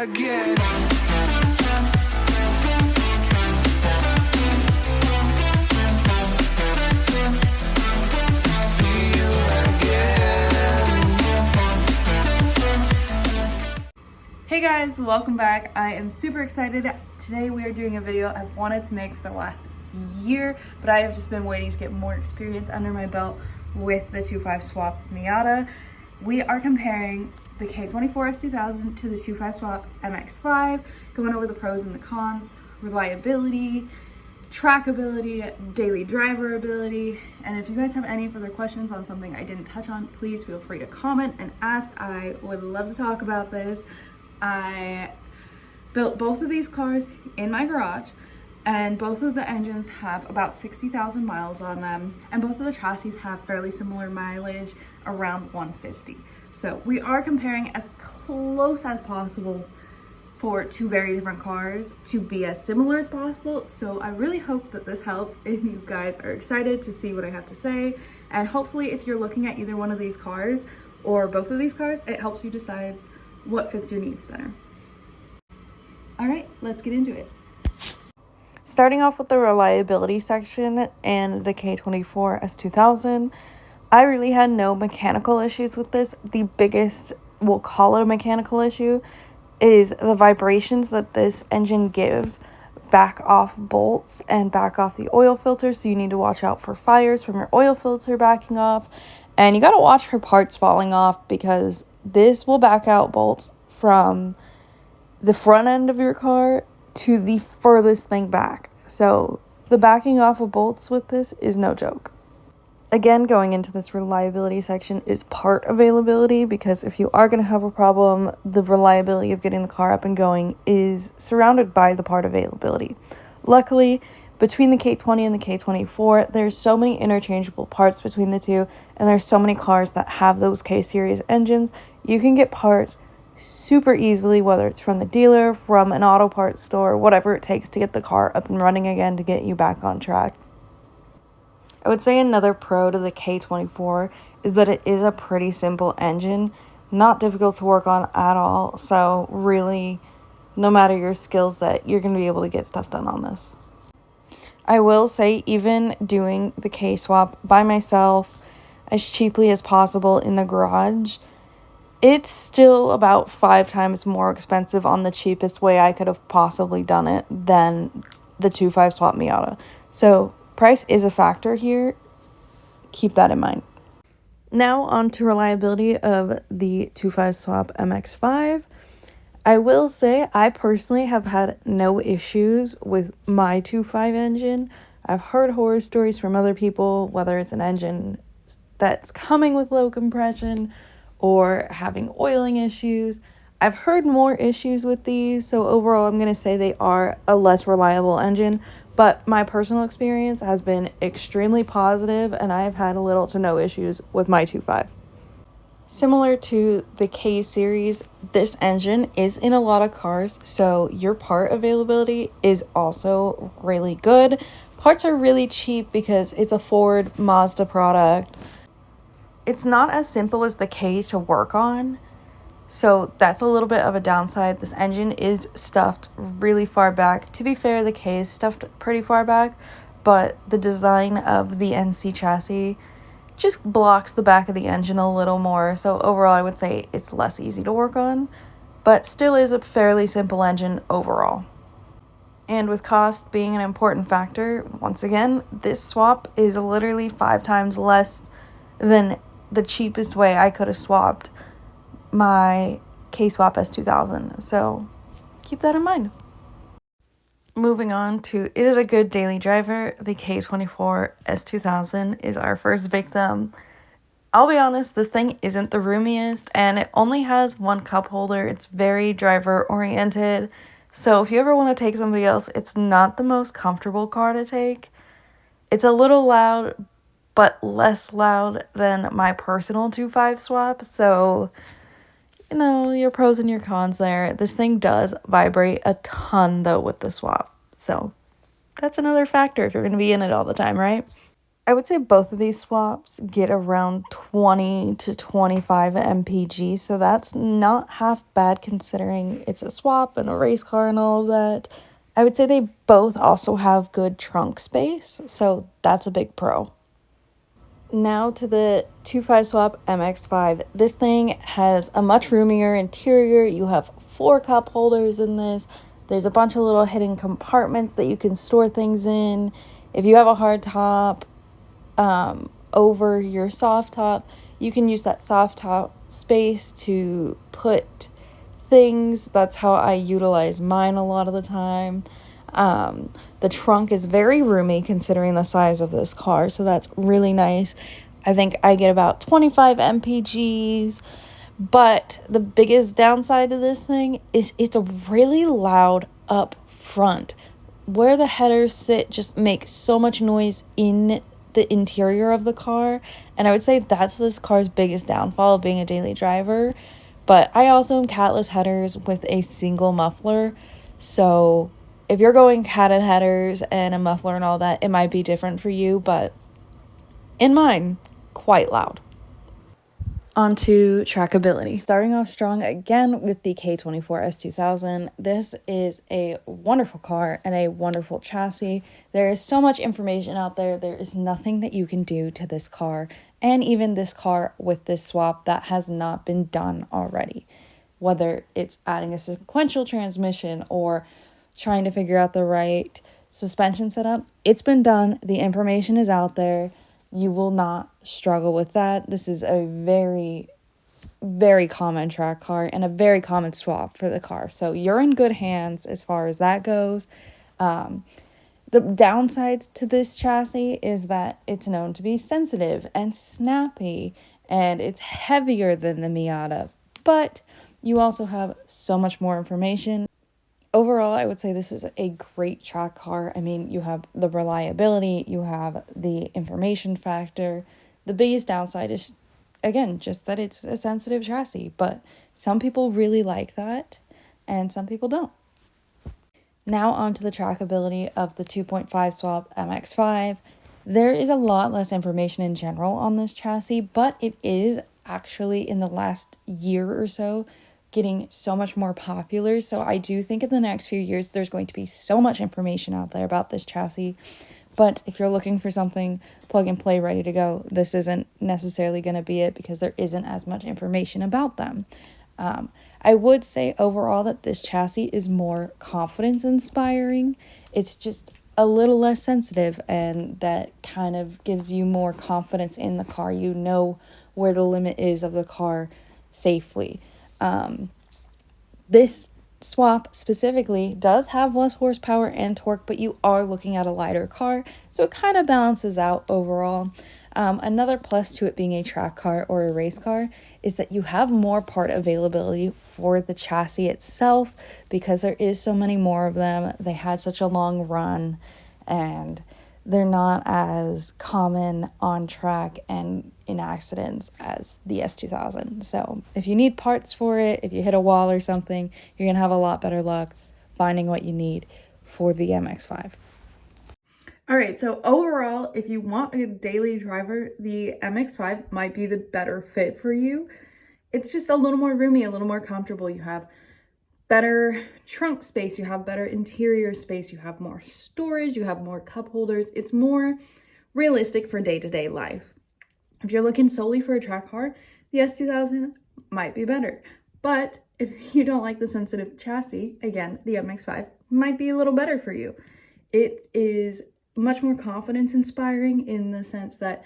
again. Hey guys, welcome back. I am super excited. Today we are doing a video I've wanted to make for the last year, but I have just been waiting to get more experience under my belt with the 2.5 swap Miata. We are comparing the K24 S2000 to the 2.5 swap MX-5, going over the pros and the cons, reliability, trackability, daily driver ability, and if you guys have any further questions on something I didn't touch on, please feel free to comment and ask. I would love to talk about this. I built both of these cars in my garage, and both of the engines have about 60,000 miles on them, and both of the chassis have fairly similar mileage, around 150. So we are comparing as close as possible for two very different cars to be as similar as possible. So I really hope that this helps if you guys are excited to see what I have to say, and hopefully if you're looking at either one of these cars or both of these cars, it helps you decide what fits your needs better. All right, let's get into it. Starting off with the reliability section and the K24 S2000, I really had no mechanical issues with this. The biggest, we'll call it a mechanical issue, is the vibrations that this engine gives back off bolts and back off the oil filter. So you need to watch out for fires from your oil filter backing off, and you got to watch for parts falling off, because this will back out bolts from the front end of your car to the furthest thing back. So the backing off of bolts with this is no joke. Again, going into this reliability section is part availability, because if you are going to have a problem, the reliability of getting the car up and going is surrounded by the part availability. Luckily, between the K20 and the K24, there's so many interchangeable parts between the two, and there's so many cars that have those K-series engines. You can get parts super easily, whether it's from the dealer, from an auto parts store, whatever it takes to get the car up and running again to get you back on track. I would say another pro to the K24 is that it is a pretty simple engine, not difficult to work on at all. So really, no matter your skill set, you're going to be able to get stuff done on this. I will say, even doing the K-swap by myself as cheaply as possible in the garage, it's still about 5 times more expensive on the cheapest way I could have possibly done it than the 2.5 swap Miata. So price is a factor here. Keep that in mind. Now on to reliability of the 2.5 swap MX-5. I will say I personally have had no issues with my 2.5 engine. I've heard horror stories from other people, whether it's an engine that's coming with low compression or having oiling issues. I've heard more issues with these, so overall I'm going to say they are a less reliable engine, but my personal experience has been extremely positive, and I have had little to no issues with my 2.5. Similar to the K-series, this engine is in a lot of cars, so your part availability is also really good. Parts are really cheap because it's a Ford Mazda product. It's not as simple as the K to work on, so that's a little bit of a downside. This engine is stuffed really far back. To be fair, the K is stuffed pretty far back, but the design of the NC chassis just blocks the back of the engine a little more. So overall, I would say it's less easy to work on, but still is a fairly simple engine overall. And with cost being an important factor, once again, this swap is literally 5 times less than the cheapest way I could have swapped my K-swap S2000. So keep that in mind. Moving on to, is it a good daily driver? The K24 S2000 is our first victim. I'll be honest, this thing isn't the roomiest, and it only has one cup holder. It's very driver oriented. So if you ever want to take somebody else, it's not the most comfortable car to take. It's a little loud, but less loud than my personal 2.5 swap. So, you know, your pros and your cons there. This thing does vibrate a ton, though, with the swap. So that's another factor if you're going to be in it all the time, right? I would say both of these swaps get around 20 to 25 mpg, so that's not half bad considering it's a swap and a race car and all of that. I would say they both also have good trunk space, so that's a big pro. Now to the 2.5 swap MX-5. This thing has a much roomier interior. You have 4 cup holders in this. There's a bunch of little hidden compartments that you can store things in. If you have a hard top over your soft top, you can use that soft top space to put things. That's how I utilize mine a lot of the time. The trunk is very roomy considering the size of this car, so that's really nice. I think I get about 25 mpgs, but the biggest downside to this thing is it's a really loud up front. Where the headers sit just makes so much noise in the interior of the car, and I would say that's this car's biggest downfall of being a daily driver. But I also am catless headers with a single muffler, so if you're going catted headers and a muffler and all that, it might be different for you, but in mine, quite loud. Onto trackability. Starting off strong again with the K24 S2000. This is a wonderful car and a wonderful chassis. There is so much information out there. There is nothing that you can do to this car, and even this car with this swap, that has not been done already. Whether it's adding a sequential transmission or trying to figure out the right suspension setup, it's been done. The information is out there. You will not struggle with that. This is a very, very common track car and a very common swap for the car. So you're in good hands as far as that goes. The downsides to this chassis is that it's known to be sensitive and snappy, and it's heavier than the Miata, but you also have so much more information. Overall, I would say this is a great track car. I mean, you have the reliability, you have the information factor. The biggest downside is, again, just that it's a sensitive chassis, but some people really like that and some people don't. Now on to the trackability of the 2.5 swap MX-5. There is a lot less information in general on this chassis, but it is actually in the last year or so getting so much more popular. So I do think in the next few years there's going to be so much information out there about this chassis. But if you're looking for something plug and play ready to go, this isn't necessarily going to be it because there isn't as much information about them. I would say overall that this chassis is more confidence inspiring. It's just a little less sensitive, and that kind of gives you more confidence in the car. You know where the limit is of the car safely. This swap specifically does have less horsepower and torque, but you are looking at a lighter car, so it kind of balances out overall. Another plus to it being a track car or a race car is that you have more part availability for the chassis itself because there is so many more of them. They had such a long run, and they're not as common on track and in accidents as the S2000. So if you need parts for it, if you hit a wall or something, you're going to have a lot better luck finding what you need for the MX-5. All right, so overall, if you want a daily driver, the MX-5 might be the better fit for you. It's just a little more roomy, a little more comfortable. You have better trunk space, you have better interior space, you have more storage, you have more cup holders. It's more realistic for day-to-day life. If you're looking solely for a track car, the S2000 might be better. But if you don't like the sensitive chassis, again, the MX-5 might be a little better for you. It is much more confidence inspiring in the sense that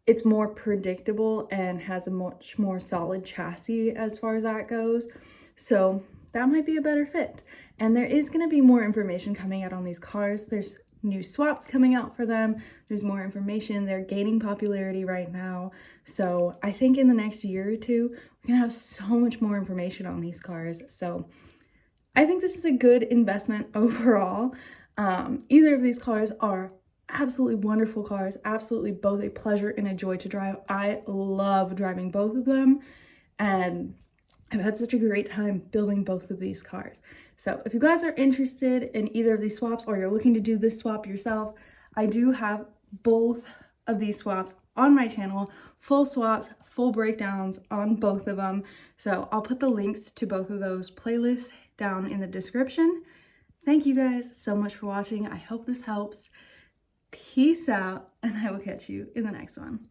it's more predictable and has a much more solid chassis as far as that goes. So that might be a better fit. And there is going to be more information coming out on these cars. There's new swaps coming out for them. There's more information. They're gaining popularity right now. So I think in the next year or two, we're going to have so much more information on these cars. So I think this is a good investment overall. Either of these cars are absolutely wonderful cars, absolutely both a pleasure and a joy to drive. I love driving both of them, and I've had such a great time building both of these cars. So if you guys are interested in either of these swaps or you're looking to do this swap yourself, I do have both of these swaps on my channel, full swaps, full breakdowns on both of them. So I'll put the links to both of those playlists down in the description. Thank you guys so much for watching. I hope this helps. Peace out, and I will catch you in the next one.